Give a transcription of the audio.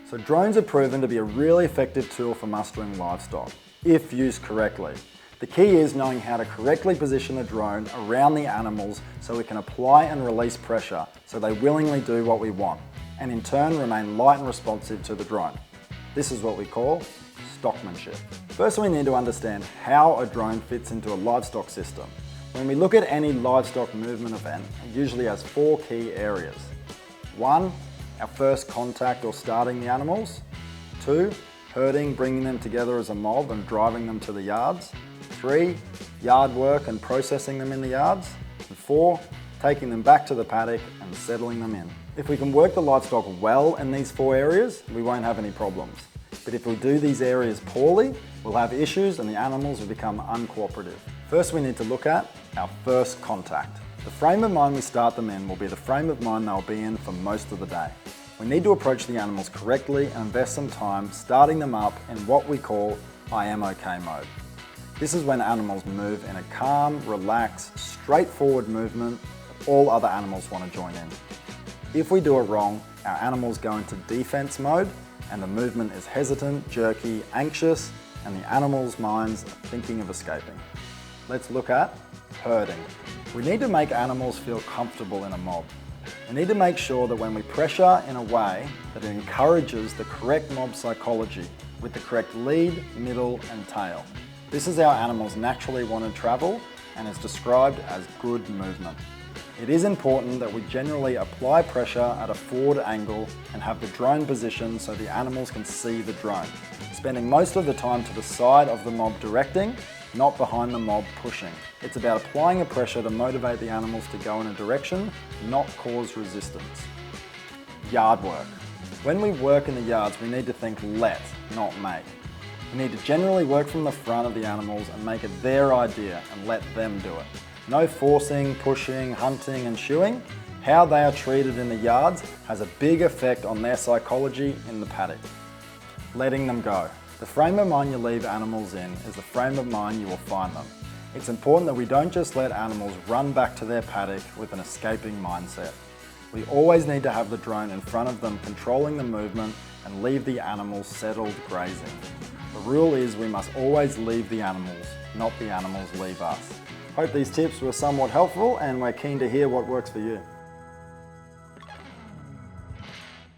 So drones are proven to be a really effective tool for mustering livestock, if used correctly. The key is knowing how to correctly position the drone around the animals so we can apply and release pressure so they willingly do what we want, and in turn remain light and responsive to the drone. This is what we call stockmanship. First, we need to understand how a drone fits into a livestock system. When we look at any livestock movement event, it usually has 4 key areas. 1, our first contact or starting the animals. 2, herding, bringing them together as a mob and driving them to the yards. 3, yard work and processing them in the yards. And 4, taking them back to the paddock and settling them in. If we can work the livestock well in these 4 areas, we won't have any problems. But if we do these areas poorly, we'll have issues and the animals will become uncooperative. First, we need to look at our first contact. The frame of mind we start them in will be the frame of mind they'll be in for most of the day. We need to approach the animals correctly and invest some time starting them up in what we call I am okay mode. This is when animals move in a calm, relaxed, straightforward movement that all other animals want to join in. If we do it wrong, our animals go into defense mode and the movement is hesitant, jerky, anxious, and the animals' minds are thinking of escaping. Let's look at herding. We need to make animals feel comfortable in a mob. We need to make sure that when we pressure in a way that it encourages the correct mob psychology with the correct lead, middle, and tail. This is how animals naturally want to travel and is described as good movement. It is important that we generally apply pressure at a forward angle and have the drone positioned so the animals can see the drone, spending most of the time to the side of the mob directing, not behind the mob pushing. It's about applying a pressure to motivate the animals to go in a direction, not cause resistance. Yard work. When we work in the yards, we need to think let, not make. We need to generally work from the front of the animals and make it their idea and let them do it. No forcing, pushing, hunting and shoeing. How they are treated in the yards has a big effect on their psychology in the paddock. Letting them go. The frame of mind you leave animals in is the frame of mind you will find them. It's important that we don't just let animals run back to their paddock with an escaping mindset. We always need to have the drone in front of them controlling the movement and leave the animals settled grazing. The rule is we must always leave the animals, not the animals leave us. Hope these tips were somewhat helpful and we're keen to hear what works for you.